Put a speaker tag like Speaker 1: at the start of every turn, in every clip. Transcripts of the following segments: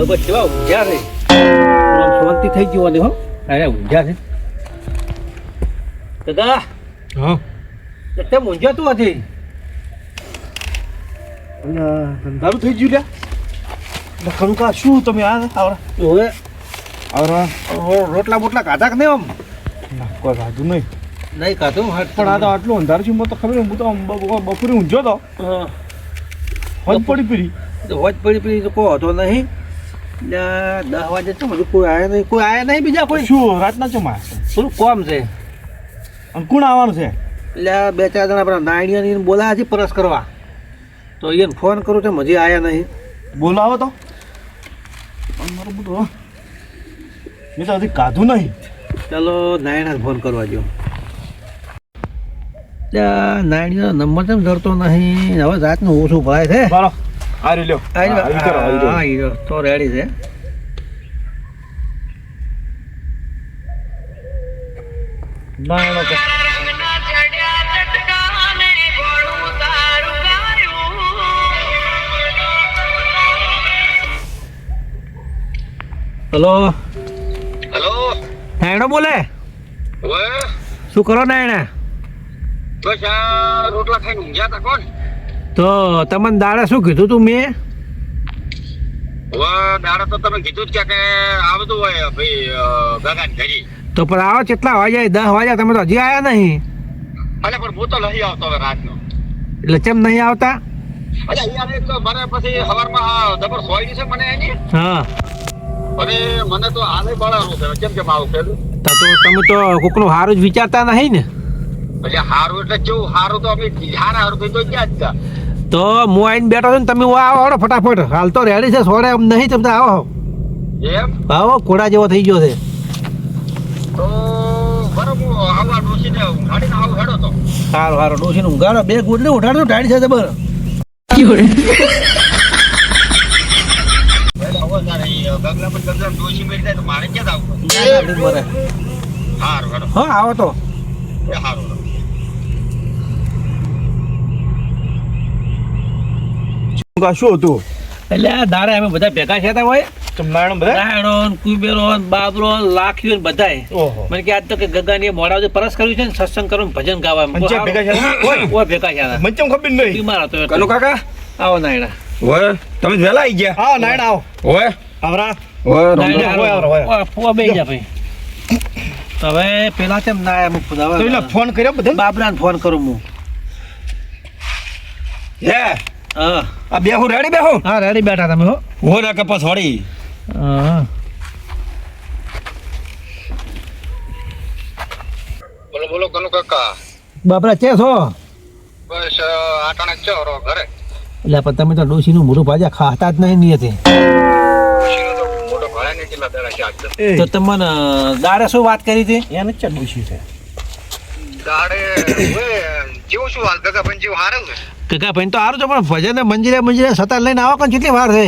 Speaker 1: બસ કેવા ઊંઝા છે શાંતિ થઈ ગયો ને હો અરે ઊંઝા છે દાદા
Speaker 2: હા
Speaker 1: એટલે ઊંઝા તું હતી
Speaker 2: ધંધારું થઈ ગયું લ્યા કણકા શું તમે આવરા
Speaker 1: હવે
Speaker 2: આવરા
Speaker 1: રોટલા બોટલા ખાધા કે નહીં આમ
Speaker 2: કોઈ ખાધું નહીં
Speaker 1: નહીં ખાધું
Speaker 2: પણ આ તો આટલું અંધારું છે મને તો ખબર હું તો બપોરે ઊંઝો તો હોજ પડી પીરી
Speaker 1: હોજ પડી તો કોઈ હતો નહીં 10 વાગે તો હજુ કોઈ આયા નહીં બીજા કોઈ
Speaker 2: શું રાતના ચમા
Speaker 1: થોડું કોમ છે
Speaker 2: અને કોણ આવવાનું છે
Speaker 1: એટલે 2-4 જણા આપણા નાયણીયાને બોલાયા છે પરસ કરવા તો એને ફોન કરું તો હજી આયા નહીં
Speaker 2: બોલાવો તો મારું બધું મેં તો હજી કાધું નહીં
Speaker 1: ચાલો નાયણા ફોન કરવા જો નાયણીનો નંબર તેમ ધરતો નહીં હવે રાતનું ઓછું ભરાય છે
Speaker 2: બરો આ લ્યો
Speaker 1: હા તો રેડી છે
Speaker 2: ના
Speaker 1: હલો
Speaker 3: હેલો
Speaker 1: નાયણો બોલે
Speaker 3: ઓવે
Speaker 1: શું કરો નાયણા
Speaker 3: બસ આ રોટલા ખાઈને ઊંઘ્યા તા કોણ
Speaker 1: તો તમને દાડે શું કીધું તું મેં
Speaker 3: ઓવે દાડા તો તમે કીધું જ કે આ બધું હોય ભાઈ ગગાન ઘરી
Speaker 1: તો પણ આવો કેટલા વાગ્યા 10 વાગ્યા તમે તો હજી આવ્યા નહીં
Speaker 3: અલે પણ હું તો નહીં આવતો હવે રાતનો
Speaker 1: એટલે કેમ નહીં આવતા
Speaker 3: અલે યાર એક તો મારે પછી સવારમાં જબર સોયડી છે મને એની
Speaker 1: હા
Speaker 3: અને મને તો આલે બળાનું છે કેમ કેમ આવું પેલું
Speaker 1: તો તમે તો કોકનું સારું જ વિચારતા નહીં ને
Speaker 3: એટલે હારું એટલે કેવું હારું તો અમે હારું થઈ તો ક્યાં જ હતા
Speaker 1: તો હું આવીને બેઠો છું ને તમે આવો હળો ફટાફટ હાલ તો રેડી છે સોડે એમ નહીં તમે આવો
Speaker 3: એમ
Speaker 1: આવો ઘોડા જેવો થઈ ગયો છે
Speaker 3: તો બરોબર આવા ડોસીને ઉઘાડીને આવું હેડો તો
Speaker 1: સારું ડોસીને ઊંઘાડો 2 ગુડલી ઉઠાડો ટાઈડ છે જબર
Speaker 3: ડોસી મરી જાય તો મારે ક્યાં આવવું હારું હેડો
Speaker 1: હા આવો તો
Speaker 3: હારું
Speaker 2: શું હતું
Speaker 1: એટલે આ દાડે અમે બધા ભેગા થયા હતા હોય
Speaker 2: નારાયણ બધા
Speaker 1: નાયણો કુબેરો બાબરો લાખ્યો બધાય
Speaker 2: ઓહો
Speaker 1: મને કે આજ તો કે ગગાની મોડા પરસ કર્યું છે ને સત્સંગ કરવાનું ભજન ગાવા
Speaker 2: મંચે ભેગા છે
Speaker 1: ઓય ભેગા થયા
Speaker 2: મંચે ખબર નહીં
Speaker 1: બીમાર હતો એટલે.
Speaker 3: કનુ કાકા
Speaker 1: આવો નાયણા
Speaker 3: ઓય તમે વહેલા આવી ગયા
Speaker 2: હા નારાયણ આવો
Speaker 3: ઓય
Speaker 2: આવરા
Speaker 3: ઓય
Speaker 1: નાયણા ફુવા બેહી જા ભાઈ તો હવે પેલા તેમ ના આયા મુક
Speaker 2: તો એટલે ફોન કર્યો બધા
Speaker 1: બાબરાને ફોન કરું હું
Speaker 3: હે
Speaker 1: હા
Speaker 3: આ બેહુ રેડી બેહુ
Speaker 1: હા રેડી બેઠા તમે હો
Speaker 3: હો ના કપાસ વાળી
Speaker 1: હા
Speaker 3: બોલો બોલો કનુ કાકા
Speaker 1: બાબરા છે છો
Speaker 3: બસ આટાણે છે રો ઘરે
Speaker 1: એટલે પણ તમે તો ડોશીનું મોઢું ભાજા ખાતા જ નહીં નિયતે
Speaker 3: શીનો તો મોટો ભાડા ને કેટલા દાડા છે આજ
Speaker 1: તો તમને દાડે શું વાત કરી હતી
Speaker 2: એને ચડુશી છે
Speaker 3: દાડે ઓય જેવું શું હાલ કાકા પણ જેવું હારું છે
Speaker 1: કાકા ભાઈ તો સારું છે પણ ભજન મંજીરે સતા લઈને આવો પણ કેટલી વાર છે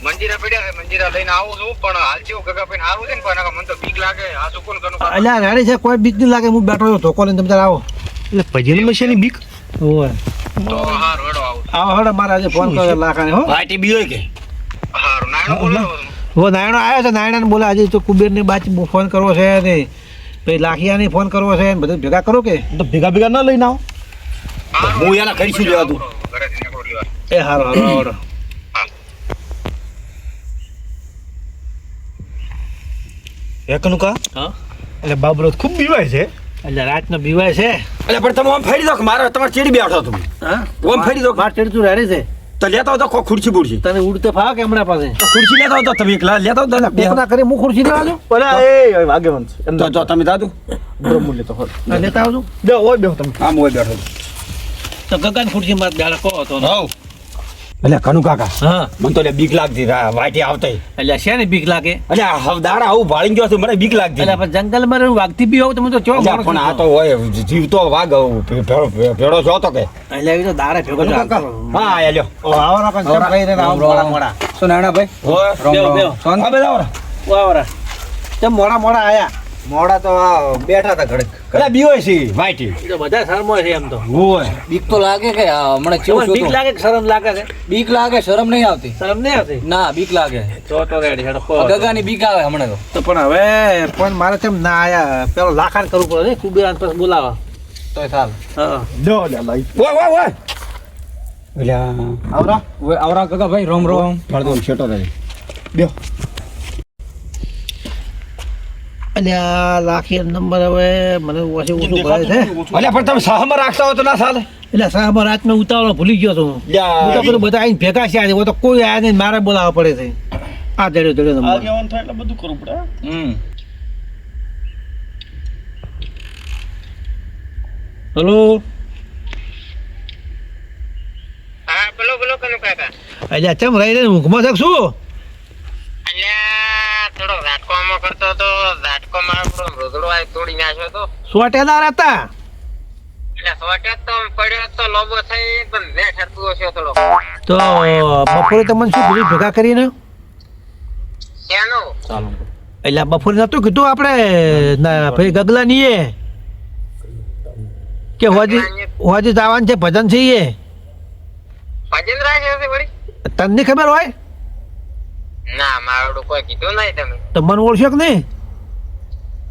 Speaker 3: મંજીરા પડ્યા છે મંજીરા લઈને આવું છું પણ હાલ જેવું કાકા ભાઈ હારું છે ને પણ મને તો બીક લાગે આ શું કોણ કનુ કાકા
Speaker 1: એટલે રેડી છે કોઈ બીક નહીં લાગે હું બેઠો છું ધોકો લઈને તમે તાર આવો
Speaker 2: એટલે ભજન મશીની બીક
Speaker 1: ઓય
Speaker 3: તો હારું હેડો આવું
Speaker 1: આવો હડો મારા આજે ફોન કર્યો લાખાને હો
Speaker 3: ભાઈ ટીબી હોય કે હારું નાયણો બોલો
Speaker 1: હો નાયણો આવ્યો છે નાયણાને બોલે આજે તો કુબેરને બાચી ફોન કરવો છે ને પછી લાખિયાને ફોન કરવો છે ને બધું ભેગા કરો કે
Speaker 2: તો ભેગા ના લઈને આવો
Speaker 3: હું એના કરીશું લેવા તું ઘરેથી નીકળો લેવા
Speaker 1: એ હારો આવડો
Speaker 2: એકનુકા
Speaker 1: હા
Speaker 2: એટલે બાબરો ખૂબ બીવાય છે
Speaker 1: એટલે રાતનો બીવાય છે
Speaker 3: એટલે પણ તમે આમ ફેરી દો કે મારે તમારે ચેડી બેઠો તમે
Speaker 1: હા
Speaker 3: ઓમ ફેરી દો
Speaker 1: માર ચડતું રેડી છે
Speaker 3: તો લેતા હોય તો ખુરશી બુરશી
Speaker 1: તને ઉડતે ફાવ કે હમણાં પાસે
Speaker 3: તો ખુરશી લેતા હોય તો તમે એકલા લેતા હોય તો
Speaker 1: કોકના કરે હું ખુરશી લેવા જાઉં
Speaker 2: ઓલા એ વાગેવંત એમ
Speaker 3: તો જો તમે દાદુ
Speaker 2: બ્રહ્મ લેતો હોય
Speaker 1: લેતા આવજો
Speaker 2: બે ઓય બેહો તમે
Speaker 3: આમ હોય બેઠો
Speaker 1: તો ગગાની ખુરશી માં બેડા કહો તો
Speaker 3: હવ એટલે કનુ કાકા
Speaker 1: હા
Speaker 3: મને તો બીક લાગતી વાટી આવતા
Speaker 1: એટલે શેને બીક લાગે
Speaker 3: એટલે હવે દાડા આવું ભાળી ગયો છું મને બીક લાગતી
Speaker 1: એટલે પણ જંગલમાં રહું વાગતી બી હોવ તમે તો ચો
Speaker 3: એટલે પણ આ તો હોય જીવતો વાઘ ભેડો છો તો કે
Speaker 1: એટલે એ તો દાડે ભેગો
Speaker 3: હા આલ્યો
Speaker 1: આવો ના પણ કઈ રે આવો મોડા મોડા
Speaker 3: શું નાણા ભાઈ
Speaker 1: બેહો બેહો
Speaker 3: હા બધા આવરા
Speaker 1: વાવરા તે મોડા મોડા આયા
Speaker 4: મોડા તો આ બેઠા હતા ઘડક.
Speaker 2: અલા બીઓ છે વાઈટી.
Speaker 1: એ તો બધા શરમો છે એમ તો.
Speaker 2: ઓય
Speaker 4: બીક તો લાગે કે હમણાં કેવું
Speaker 1: બીક
Speaker 4: છું
Speaker 1: લાગે કે શરમ લાગે છે?
Speaker 4: બીક લાગે, શરમ નહીં આવતી.
Speaker 1: શરમ નહીં આવતી?
Speaker 4: ના, બીક લાગે.
Speaker 1: તો રેડી હેડો
Speaker 4: ગગાની બીક આવે હમણાં તો.
Speaker 1: તો પણ હવે પણ મારે કેમ ના આયા પેલો લાખાન કરવું પડે ને કુબેરાન પછી બોલાવા.
Speaker 4: તોય ચાલ.
Speaker 1: હા
Speaker 2: દો લે લાઈ. ઓય આવરા
Speaker 4: આવરા ગગા ભાઈ, રોમ રોમ.
Speaker 2: માર તો છેટો રહે. બેહો.
Speaker 1: અલ્યા લાખી નંબર હવે મને ઓછે ઓછું ભરાય છે.
Speaker 2: અલ્યા પણ તમે સાહમાં રાખતા હો તો ના ચાલે.
Speaker 1: એટલે સાહેબ રાતનો ઉતાવળો ભૂલી ગયો છું. હું તો પેલું બધા આઈને ભેગા છે આજે. તો કોઈ આયા નહીં, મારે બોલાવવા પડે છે. આ જડ્યો નંબર.
Speaker 2: આગેવાન થાય એટલે બધું કરવું પડે.
Speaker 1: હલો
Speaker 3: હા બોલો બોલો કનુ કાકા.
Speaker 1: અલ્યા ચમ રહી રહી ઊંઘમાં છે કે શું?
Speaker 3: અલ્યા થોડો ઝાટકોમાં કરતો હતો, ઝાટકોમાં આપણો રોદડો આ તોડી નાખ્યો તો.
Speaker 1: સોટેદાર હતા.
Speaker 3: એટલે સોટે તો પડ્યો તો લોબો થઈ પણ ને ઠરતું હશે થોડો.
Speaker 1: તો બપોરે તમને શું કીધું ભેગા કરીને?
Speaker 3: ક્યાંનો?
Speaker 1: એટલે બપોરે નતું કીધું આપણે ભાઈ ગગલા ની કે હોજી જવાનું છે ભજન છે એ
Speaker 3: ભજન રાખ્યો છે વળી?
Speaker 1: તને ખબર હોય?
Speaker 3: ના મારું કોઈ કીધું નહીં તમે.
Speaker 1: તો મને ઓળખ્યો કે નહીં?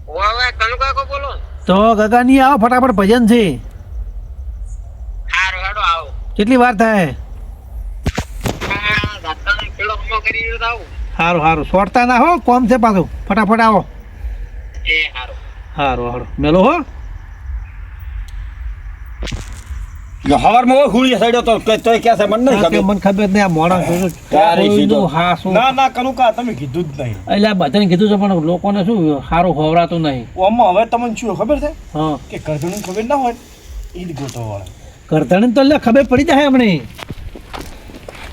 Speaker 3: ઓવે કનુ કાકો બોલો ને.
Speaker 1: તો ગગા ની આવો ફટાફટ ભજન છે.
Speaker 3: હારું હેડો આવો.
Speaker 1: કેટલી વાર થાય?
Speaker 3: ઝાટકાનો પેલો હમો કરી રહ્યો તો આવું.
Speaker 1: સારું સારું સોટતા ના હો, કોમ છે પાછું. ફટાફટ આવો.
Speaker 3: એ હારું.
Speaker 1: સારું સારું મેલો હો.
Speaker 2: હવારમાં હોય હુળી સાઈડો તો તોય ક્યાં છે મને નહીં ખબર.
Speaker 1: મને ખબર નહીં આ મોડા
Speaker 2: તારી સીધો.
Speaker 1: ના
Speaker 2: ના કનુ કા તમે કીધું જ નહીં.
Speaker 1: એટલે આ બધાને કીધું છે પણ લોકોને શું સારું ખવડાતું નહીં.
Speaker 2: ઓમાં હવે તમને શું ખબર છે
Speaker 1: હા
Speaker 2: કે કરધણી ખબર ના હોય ઈ જ ગોતવાવાળા.
Speaker 1: કરધણી તો એટલે ખબર પડી જાય હમણે.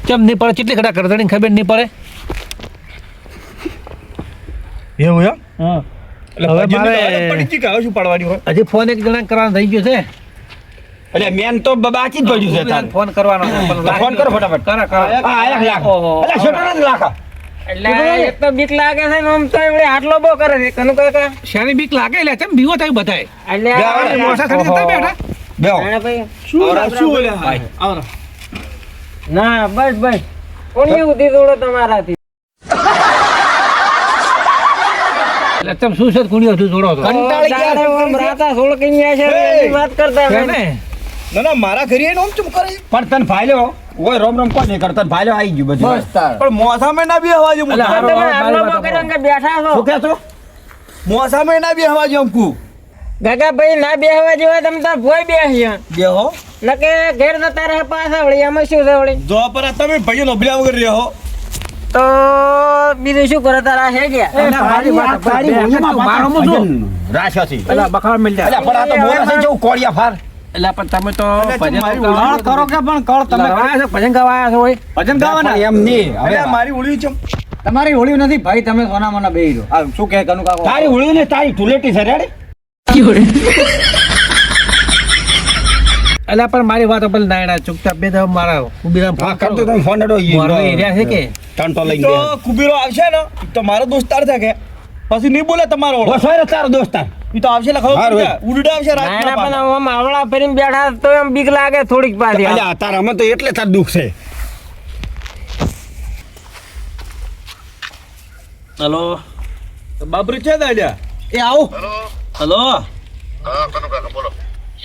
Speaker 1: કેમ નહીં પડે? કેટલી ઘટા કરધણી ખબર નહીં પડે?
Speaker 2: એવું એમ?
Speaker 1: હા
Speaker 2: એટલે
Speaker 1: હવે
Speaker 2: ભજનની તો
Speaker 1: મારે-
Speaker 2: આદત પડી જ કે હવે શું પાડવાની હોય.
Speaker 1: હજી ફોન એક જણા કરવાનો થઈ ગયો છે.
Speaker 2: એટલે મેન તો બાકી જ પડ્યું છે તારે.
Speaker 1: ફોન કરવાનો છે પણ
Speaker 2: ફોન કરો ફટાફટ.
Speaker 1: કરો.
Speaker 2: હા એક લાખ.
Speaker 1: ઓહો.
Speaker 2: એટલે છોટો જ લાખ.
Speaker 5: એટલે એક તો બીક લાગે છે ને આમ તો એવડે આટલો બહુ કરે છે કનુ કાકા.
Speaker 1: શાની બીક લાગે એટલે તેમ બીવો થાય બધાય.
Speaker 5: એટલે
Speaker 2: બે આવડે.
Speaker 1: મોસા થઈને જતા બેઠા.
Speaker 2: બેહો.
Speaker 5: રાણા ભાઈ
Speaker 2: શું બોલ્યા હા આવરા.
Speaker 5: ના બસ કોની ઉધી થોડો તમારાથી.
Speaker 1: એટલે તેમ શું છે કુણીઓ તું જોડો તો
Speaker 2: કંટાળી ગયા.
Speaker 5: જાણે આમ રાતા સોળકીની આ છે એની વાત કરતા
Speaker 1: છે
Speaker 5: હોય.
Speaker 1: ને?
Speaker 2: ના ના મારા ઘરે એનો આમ ચૂપ કરે. પણ તને ભાલ્યો ઓય રોમ રોમ કોને કરતા ભાલ્યો આવી ગયું બધું.
Speaker 4: બસ તાર.
Speaker 2: પણ મોસામાં ના બી હવા જેવું.
Speaker 1: અલા,
Speaker 5: તમે આટલો બહુ કર્યો કે બેઠા છો.
Speaker 2: શું કહે છો? મોસામાં ના બી હવા જેવું કુ.
Speaker 5: કાકા ભાઈ ના બેહવા જેવા તમે તાર ભોય બેહ્યા
Speaker 2: બેહો.
Speaker 5: નકે ઘેર જતા રહે પાછા વળી એમાં શું છે વળી.
Speaker 2: જો પર તમે ભાઈઓ નબળ્યા વગર રહ્યો.
Speaker 5: તો બીજું શું કરે તારા હે ગયા.
Speaker 1: અલા, મારી વાત સાંભળ. બે વખત તું બારોમાં છો.
Speaker 2: રાખ્યા છે.
Speaker 1: અલા, બખાડ મેલ જા.
Speaker 2: અલ્યા પણ આ તો મોરા છે જેવું કોળિયા ફાર.
Speaker 1: એટલે પણ તમે તો
Speaker 2: અલ્યા, તું
Speaker 1: ભજન
Speaker 2: મારી
Speaker 1: ગાવા-
Speaker 2: ઉલાળ કરો કે પણ કર તમે.
Speaker 1: આયા છો, ભજન ગાવા આયા છો હોય.
Speaker 2: ભજન ગાવાના એમ નહીં. હવે મારી ઉળી છે.
Speaker 4: તમારી હોળી નથી ભાઈ, તમે સોના મોના બેહી રહો. આ શું કહે કનુ કાકો?
Speaker 2: તારી ઉળી ને તારી ધૂળેટી છે રેડી.
Speaker 1: અલા, પણ મારી વાત પેલા નાયણા ચૂકતા બે દવા મારા કુબીરામ
Speaker 2: હા
Speaker 1: ફોન
Speaker 2: કરતો
Speaker 1: કરો.
Speaker 2: તમે ફોન અડો ઈ
Speaker 1: મારો એરિયા છે કે
Speaker 2: ટંટો લઈ ગયો. તો કુબીરો આવશે ને તો મારો દોસ્તાર છે કે પછી નહીં બોલે તમારો ઓળો. વસવાય ને તારો દોસ્તાર. ઈ તો આવશે લખાવ. ઉડડા આવશે
Speaker 5: નાના પણ
Speaker 2: રાતના.
Speaker 5: આમ આવળા ફરીને બેઠા તો એમ બીક લાગે થોડીક પાછી.
Speaker 2: અલ્યા તાર અમે તો એટલે તાર દુખ છે.
Speaker 1: હલો
Speaker 2: બાબરી છે દાડ્યા.
Speaker 1: એ આવો.
Speaker 3: હેલો.
Speaker 1: હલો
Speaker 3: હા કનુ કાકા બોલો.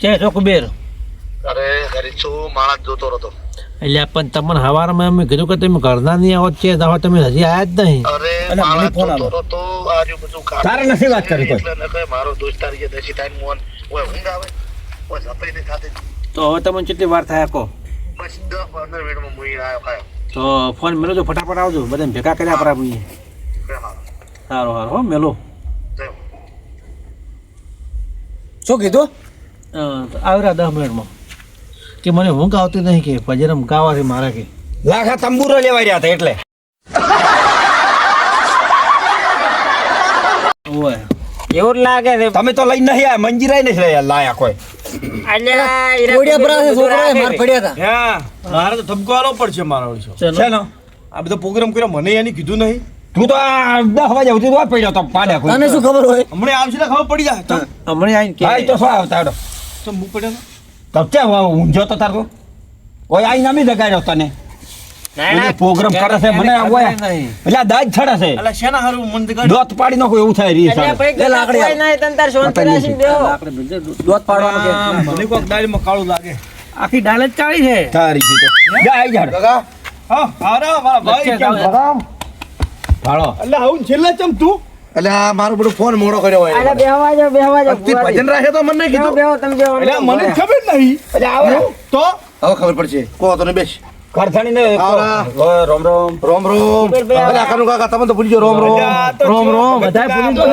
Speaker 1: છે છો કુબેર?
Speaker 3: અરે ઘરે છું માણસ જોતો હતો.
Speaker 1: એટલે પણ તમને હવારમાં અમે કીધું કે તમે ઘરના નહીં આવો છે તો તમે હજી આયા જ નહીં.
Speaker 3: અરે
Speaker 2: અલા, મને
Speaker 3: માણસ
Speaker 2: ફોન
Speaker 3: જોતો
Speaker 2: આવ્યો.
Speaker 3: હતો આજુ બધું કામ.
Speaker 2: તારે નથી વાત કરી કોઈ.
Speaker 3: એટલે નકે મારો દોસ્તાર જે દસી ટાઈમ મોન ઓય ઊંઘ આવે ઓય સપઈ ને ખાતે
Speaker 1: તો હવે તમને કેટલી વાર થાય કહો?
Speaker 3: બસ 10-15 મિનિટમાં મુઈ આવ્યો ખાયો.
Speaker 1: તો ફોન મેલો તો ફટાફટ આવજો. બધાને ભેગા કર્યા પર આપણે.
Speaker 3: હા
Speaker 1: સારું સારું હો મેલો.
Speaker 3: જય
Speaker 4: શું કીધું?
Speaker 1: આવ્યા 10 મિનિટમાં કે મને ઊંઘ આવતી નહીં કે ભજન ગાવાથી મારે કે
Speaker 2: લાખા તંબુરો લેવા રહ્યા હતા એટલે.
Speaker 1: ઓય
Speaker 5: એવું જ લાગે છે.
Speaker 2: તમે તો લઈ નહીં આયા મંજીરાય નહીં લાયા કોઈ.
Speaker 5: અલ્યા, ઈરા
Speaker 4: કોડિયા પરા છે છોકરા
Speaker 5: રાખે
Speaker 4: માર
Speaker 5: છે.
Speaker 4: પડ્યા હતા.
Speaker 2: હા મારે તો ધબકો આલો પડશે મારો ઓળશો.
Speaker 1: ચલો.
Speaker 2: છે ને આ બધો પ્રોગ્રામ કર્યો મને એની કીધું નહીં.
Speaker 6: તું તો આ 10 વાગ્યા સુધી તો પડ્યો તો પાડ્યા કોઈ
Speaker 4: તને શું ખબર હોય
Speaker 2: હમણાં આવશે એટલે ખબર પડી જાય ચમ
Speaker 1: હમણાં આવીને કે
Speaker 6: ભાઈ તો શું આવતા હેડો
Speaker 2: ચમ મુક પડ્યો
Speaker 6: તો કેમ ઊંઝો તો તાર તો કોઈ આઈ નામી જગાડ્યો તને
Speaker 5: ના
Speaker 6: પ્રોગ્રામ કરે છે મને ઓય એટલે આ દાજ છડે છે
Speaker 2: એટલે શેના હારું મન દેખાડ
Speaker 6: દોત પાડી નાખો એવું થાય રી
Speaker 5: એટલે ભાઈ
Speaker 4: લાકડી
Speaker 5: કોઈ નહીં તને તાર શાંતિ રાખીને બેહો
Speaker 4: દોત પાડવાનું કે
Speaker 2: મને કોક દાળીમાં કાળું લાગે
Speaker 1: આખી ડાલ જ ચાળી છે
Speaker 6: તારી છે તો જા આઈ જા
Speaker 2: કાકા હા આરા મારા ભાઈ કેમ
Speaker 6: ભાળો
Speaker 2: એટલે આવું છેલ્લે ચમ તું
Speaker 7: એટલે આ મારો બધો ફોન મોડો કર્યો હોય
Speaker 5: અરે બેહવા જાઓ
Speaker 7: ભક્તિ ભજન રાખે તો મને નહીં
Speaker 5: બેહો
Speaker 7: કીધું
Speaker 5: બેહો તમે બેહો
Speaker 2: એટલે મને જ ખબર નહીં
Speaker 6: એટલે આવો
Speaker 2: તો
Speaker 7: હવે ખબર પડશે કો તને બેસ
Speaker 6: કરથાણી ને
Speaker 7: આવરા.
Speaker 6: રોમ રોમ
Speaker 7: રોમ રોમ અલા કનુ કાકા તમે તો ભૂલી ગયો રોમ રોમ
Speaker 1: રોમ રોમ બધાય ભૂલી ગયો.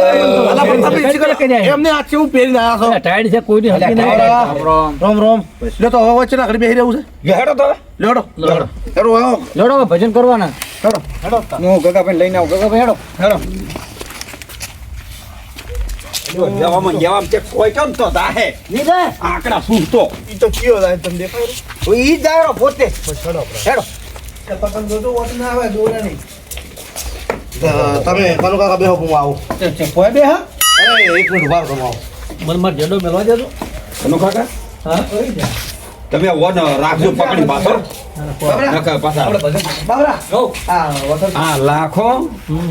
Speaker 7: અલા પણ તમે ઈચ્છી કરો. એમને આ કેવું પહેરીને આયા છો
Speaker 1: ટાઈડ છે કોઈની હકી નહીં.
Speaker 7: આવરા. રોમ રોમ લે તો હવે વચ્ચે ના ઘડી બેહી રહ્યું છે
Speaker 6: હેડો તો
Speaker 7: લેડો હેડો આવો
Speaker 4: લડો ભજન કરવાના હું ગગાભાઈ લઈને આવું ગગાભાઈ હેડો
Speaker 6: જવામાં તે કોઈ કેમ તો દાહે આકડા સૂટતો
Speaker 2: ઈ તો કયો લાય તમને દેખાય
Speaker 6: ઈ જાયરો પોતે હેડો
Speaker 7: પતંગ જોતો વોટ ના આવે દોરા નહીં તમે કનુ કાકા બેહો હું આવું
Speaker 1: કોઈ બે હા
Speaker 7: અરે એક મિનિટ ઉભા રહો આવો
Speaker 1: મને માર જેડો મેલવા દેજો.
Speaker 6: કનો કાકા
Speaker 1: હા કરી દે.
Speaker 6: તમે વોન રાખજો પકડી પાછો નકા પાછા
Speaker 7: બાબરા
Speaker 1: હો.
Speaker 7: આ વોટર
Speaker 6: આ લાખો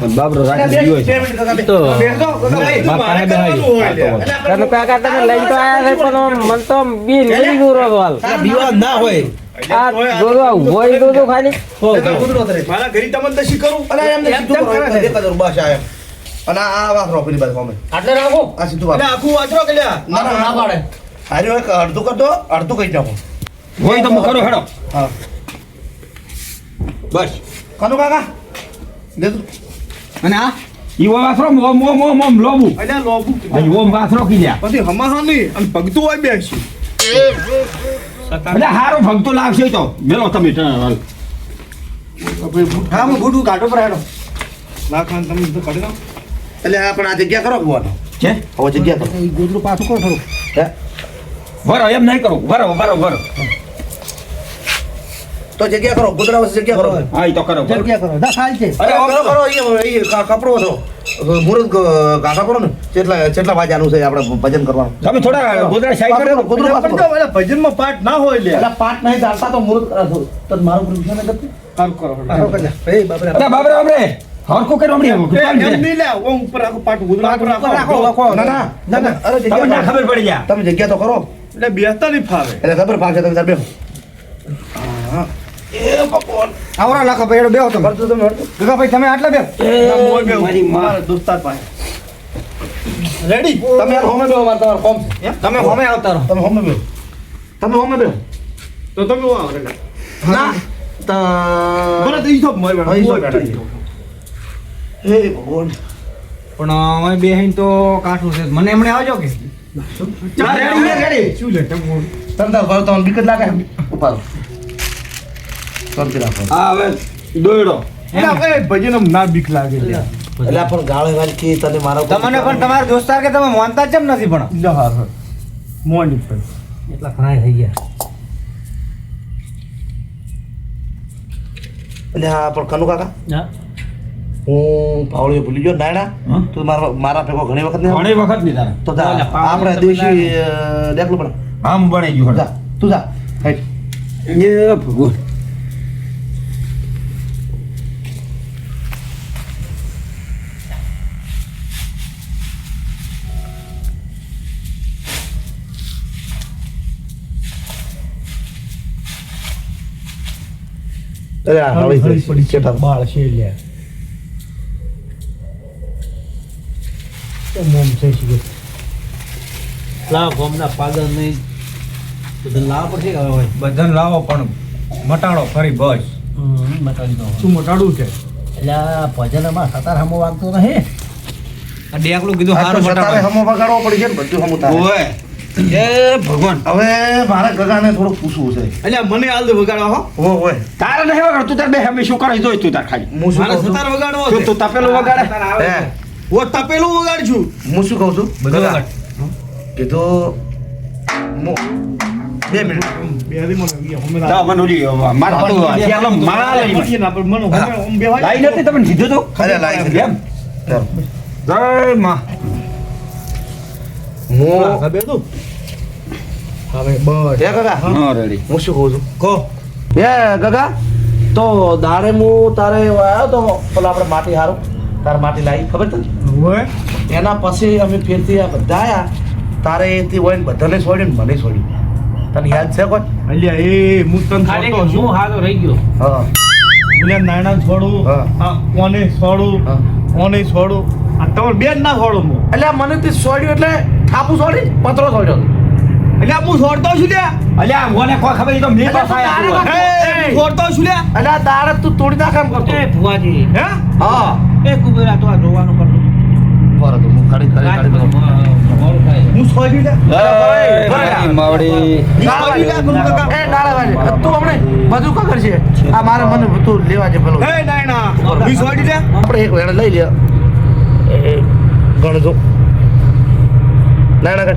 Speaker 6: અને બાબરો રાખી
Speaker 7: બે
Speaker 6: દીધો છે
Speaker 7: મિનિટ કાકા બે
Speaker 1: તો
Speaker 7: બેસો કાકા ભાઈ
Speaker 1: બાપા ને બેહાડી.
Speaker 5: તને કાકા તમે લઈને તો આયા છે પણ મન તો બી લઈ ગયો રોવાલ
Speaker 1: આ બીવા ના હોય.
Speaker 5: આ જોજો હોય તો ખાલી
Speaker 1: હો,
Speaker 7: કુદરો કરે
Speaker 2: મારા ઘરી તમને દશી કરું
Speaker 7: અલા એમને સીધું કરો દેખા દો બસ આયા અને આ વાત રો પેલી બાજુ અમે
Speaker 1: આટલે રાખો.
Speaker 7: આ સીધું
Speaker 2: એટલે
Speaker 7: વાત
Speaker 2: આખું વાંચરો કે લ્યા
Speaker 7: ના ના ના પાડે હાર્યો એક અડધું કરતો અડધું કહી નાખો
Speaker 6: હોય તો કરો હેડો
Speaker 7: હા
Speaker 6: બસ
Speaker 7: કનુ કાકા દે તું
Speaker 4: અને આ
Speaker 6: ઈ વાસરો મોમ મોમ મોમ મોમ લોબુ
Speaker 2: અલ્યા લોબુ
Speaker 6: અહીં ઓમ વાસરો કીધા
Speaker 2: પછી હમા નહીં અને ભગતું હોય બેસી
Speaker 6: એટલે હારો ભગતો લાગશે તો મેલો તમે હાલ.
Speaker 7: હા હું બુડું કાઢો પર હેડો
Speaker 2: લાખાન તમે તો કાઢી નાખો
Speaker 7: એટલે આ પણ આ જગ્યા કરો ભગવાન
Speaker 6: છે
Speaker 7: હવે જગ્યા કરો
Speaker 1: ગોદરું પાછું કરો થોડું.
Speaker 7: હે
Speaker 6: વરો એમ નહીં કરું વરો વરો વરો
Speaker 7: તો જગ્યા કરો ગોદડા વચ્ચે જગ્યા કરો
Speaker 6: હા ઈ તો કરો વરો.
Speaker 1: જગ્યા કરો. દા ખાલી છે.
Speaker 7: અરે કરો કરો એ કપડો હતો મુરત ગાંઠા કરો ને કેટલા વાગ્યાનું છે આપણે ભજન કરવાનું
Speaker 6: તમે થોડા ગોદડા સાઈડ કરો
Speaker 7: ગોદડું પાછું કરો.
Speaker 2: એટલે ભજનમાં પાઠ ના હોય લે
Speaker 7: એટલે પાઠ નહીં ચાલતા તો મુરત કરો તો મારું પૂરું છે ને
Speaker 2: સારું કરો
Speaker 1: એ બાપરે.
Speaker 6: અરે બાબરે બાબરે હરકો કરો હમણી
Speaker 2: એમ નહીં લે ઓમ ઉપર આખું પાઠ ગુદરા ઉપર રાખો
Speaker 7: ના ના ના ના અરે
Speaker 6: તમને ના
Speaker 7: જગ્યા
Speaker 6: ખબર પડી જા
Speaker 7: તમે જગ્યા તો કરો
Speaker 2: એટલે બેસતા નહીં ફાવે
Speaker 7: એટલે ખબર પાછળ તમે તાર બેહો હા એ ભગવાન
Speaker 4: આવરા લાખો ભાઈ હેડો બેહો તમે
Speaker 7: કરતો તમે હટો.
Speaker 4: ગગાભાઈ તમે આટલા બેહો
Speaker 2: ના, મોય બેહું.
Speaker 6: મારી માં.
Speaker 2: મારા દોસ્તાર પાસે રેડી
Speaker 7: તમે યાર હોમે બેહો માર તમારો કોમ છે
Speaker 4: તમે હોમે આવતા રહો
Speaker 7: તમે હોમે બેહો તમે હોમે બેહો
Speaker 2: તો તમે આવો રેડા
Speaker 7: ના
Speaker 2: બરાબર તો ઈ તો મોય બેઠા.
Speaker 7: અહીં તો
Speaker 2: મોય બેઠા.
Speaker 7: હે ભગવાન
Speaker 4: પણ અમે બેહીન તો કાઠું છે મને એમણે આવજો કે
Speaker 2: ચાલ, રેડી શું લે તમે
Speaker 7: તમે તાર ભાવ તમને બીક જ લાગે ઉપાડો શાંતિ રાખો
Speaker 6: આ હવે દોયડો
Speaker 2: એટલે એ ભજન આમ ના બીક લાગે લે
Speaker 7: એટલે પણ ગાળે વાલકી તને મારા ઉપર
Speaker 4: તમને પણ તમારા દોસ્તાર કે તમે માનતા જ કેમ નથી પણ
Speaker 2: જા હાર હાર. મોય પર
Speaker 1: એટલા ઘણા થઈ ગયા.
Speaker 7: એટલે હા પણ કનુ કાકા
Speaker 1: હા.
Speaker 7: હું પાવળીઓ ભૂલી ગયો નાયણા તું મારા ભેગો ઘણી વખત નહીં
Speaker 6: ઘણી વખત નહીં તારે
Speaker 7: તો જા આપણે દેશી દેખલું પણ
Speaker 6: આમ બની ગયું
Speaker 7: જા તું જા હેટ
Speaker 6: એ ભગવાન
Speaker 7: અરે આ હળી પડી છે
Speaker 2: બાળ છે લે તો મોમ છે શીખે
Speaker 1: લાવ ગોમના પાગલ નહીં બધું લાવ પડશે કે હવે હોય.
Speaker 4: બધાને લાવો પણ મટાડો ફરી બસ
Speaker 1: બતાવી દો.
Speaker 2: શું મોટાડું છે
Speaker 1: એટલે આ ભજનમાં સતાર હમો વાગતો નહીં.
Speaker 4: આ ડેકલું કીધું
Speaker 7: આ
Speaker 4: હારું
Speaker 7: તો સતારે
Speaker 4: મટાડો
Speaker 7: હમો વગાડવો પડી છે ને બધું હમું તારે
Speaker 6: ઓય એ ભગવાન
Speaker 7: હવે મારા ગગાને થોડું પૂછવું છે
Speaker 2: એટલે મને હાલ દે વગાડવા હો
Speaker 7: ઓ ઓય
Speaker 6: તારે નહીં વગાડ તું તાર બે હમે શું કરે જોઈ તું તાર ખાલી
Speaker 7: હું શું
Speaker 2: મારે
Speaker 7: કહું છું
Speaker 2: સતાર વગાડવો
Speaker 6: તું
Speaker 2: છે
Speaker 6: તું તપેલું વગાડે
Speaker 7: હે
Speaker 2: ઓ તપેલું વગાડશું
Speaker 7: હું શું કહું છું
Speaker 4: બધું
Speaker 7: ગગા,
Speaker 4: વગાડ.
Speaker 7: કીધું 2 મિનિટ
Speaker 6: તા મને ઓલી મારા હાથું ચાલો મારા લઈ લાઈ નથી તમે કીધું તો
Speaker 7: અરે લાઈ છે
Speaker 6: એમ જય માં
Speaker 7: હું
Speaker 2: હવે બસ
Speaker 7: એ કાકા
Speaker 6: હા રેડી
Speaker 7: હું શું કહું છું
Speaker 2: કહો
Speaker 7: એ કાકા તો દાડે હું તારે આવ્યો તો પેલા આપણે માટી હારું તારે માટી લાવી ખબર તને
Speaker 2: હવે
Speaker 7: એના પછી અમે ફેરથી આ બધા આયા તારે એથી હોય ને બધાને છોડ્યું ને મને છોડ્યું તને યાદ છે કોઈ
Speaker 2: અલ્યા એ હું તને
Speaker 1: ખાલી
Speaker 2: છોડતો છું
Speaker 1: હું હાલો રહી ગયો
Speaker 7: હા
Speaker 2: અલ્યા નાના છોડું
Speaker 7: હા.
Speaker 2: આ કોને છોડું
Speaker 7: હા.
Speaker 2: કોને છોડું આ તમારે બેન ના છોડું હું
Speaker 7: એટલે મને તે છોડ્યું એટલે થાપુ છોડી પતરો છોડ્યો
Speaker 2: અલ્યા હું છોડતો છું લ્યા
Speaker 6: અલ્યા મને કોઈ ખબર ઈ તો મેં પાસે આયા
Speaker 2: હે હું છોડતો છું લ્યા
Speaker 7: એટલે આ દાડે તું તોડી ના કામ કરતો
Speaker 1: એ ભુવાજી
Speaker 2: હે
Speaker 7: હા
Speaker 1: એ કુબેરા તો આ જોવાનું કરતો
Speaker 7: બરાબર તો હું કાઢી
Speaker 1: મોડું થાય
Speaker 2: હું છોડ્યું લ્યા
Speaker 6: માવડી
Speaker 7: એ ડાળાવાળી તું હમણે બધું કગર છે આ મારે મને તું લેવા છે પેલો
Speaker 2: હે નાયના હું છોડ્યું લ્યા
Speaker 7: આપણે એક વેણ લઈ લે એ ગણજો ના ના કર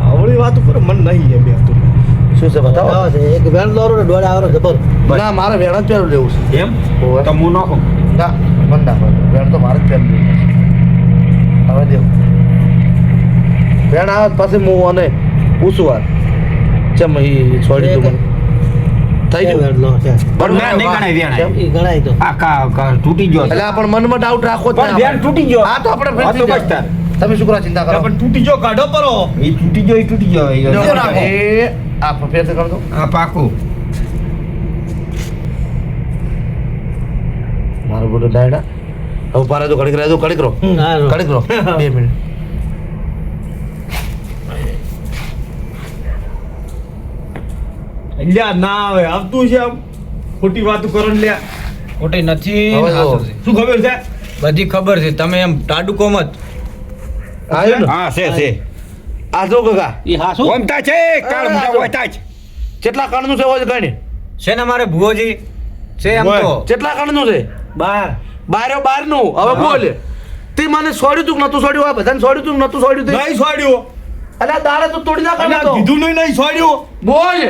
Speaker 2: આવડી વાત ઉપર મન નહીં છે બે તું
Speaker 7: શું છે બતાવો
Speaker 1: એક વેણ દોરો ને દોડે આવરો જબર
Speaker 7: ના મારે વેણ જ પેલું લેવું છે
Speaker 6: એમ
Speaker 7: ઓવે.
Speaker 6: તો હું નાખો
Speaker 7: ના મન ના પડે વેણ તો મારે જ પેલું લેવું છે હવે દેવ વેણ આવે પછી હું અને પૂછું વાત ચમ એ છોડી તું મને થઈ ગયું
Speaker 1: વેણ લો છે
Speaker 6: પણ ના નહીં ગણાય વેણ
Speaker 7: કેમ?
Speaker 1: એ ગણાય તો
Speaker 6: આ કા તૂટી ગયો
Speaker 7: એટલે આ પણ મનમાં ડાઉટ રાખવો જ
Speaker 6: પણ
Speaker 7: નહીં
Speaker 6: વેણ તૂટી ગયો
Speaker 7: હા તો આપણે
Speaker 6: હા તો
Speaker 7: ફેરથી
Speaker 6: બસ તાર.
Speaker 7: તમે શું કરો ચિંતા કરો
Speaker 2: પણ તૂટી ગયો કાઢો પરો
Speaker 6: એ તૂટી ગયો એ તૂટી ગયો એ
Speaker 7: જો
Speaker 6: નાખો.
Speaker 7: રાખો. એ આ ફેરથી કરજો
Speaker 6: આ પાકું
Speaker 7: મારું બધું ડાયડા હવે પારે તો કડીક રહેજો કડીક રહો
Speaker 1: હા રો.
Speaker 7: કડીક રહો 2 મિનિટ
Speaker 2: અલ્યા ના આવે આવતું છે આમ ખોટી વાતો કરો ને લ્યા
Speaker 4: ખોટી નથી
Speaker 7: હવે જો.
Speaker 2: શું ખબર છે
Speaker 4: બધી ખબર છે તમે એમ ટાડુકો મત
Speaker 7: આવ્યો ને
Speaker 6: હા છે
Speaker 7: આ જો કાકા
Speaker 1: એ હાસુ
Speaker 6: ઓમતા છે કાળ મોટા હોય તાજ
Speaker 7: કેટલા કણનું છે હોય કઈ
Speaker 4: છે ને મારે ભુવોજી છે એમ તો
Speaker 7: કેટલા કણનું છે
Speaker 1: બાર
Speaker 7: બારનું હવે બોલ તે મને છોડ્યું તું કે નતું છોડ્યું આ બધાને છોડ્યું તું કે નતું છોડ્યું તે
Speaker 2: નહીં છોડ્યું
Speaker 7: અલ્યા દાડે તું તોડી ના
Speaker 2: અલ્યા
Speaker 7: કાઢતો
Speaker 2: કીધું નહીં છોડ્યું
Speaker 7: બોલ
Speaker 1: એ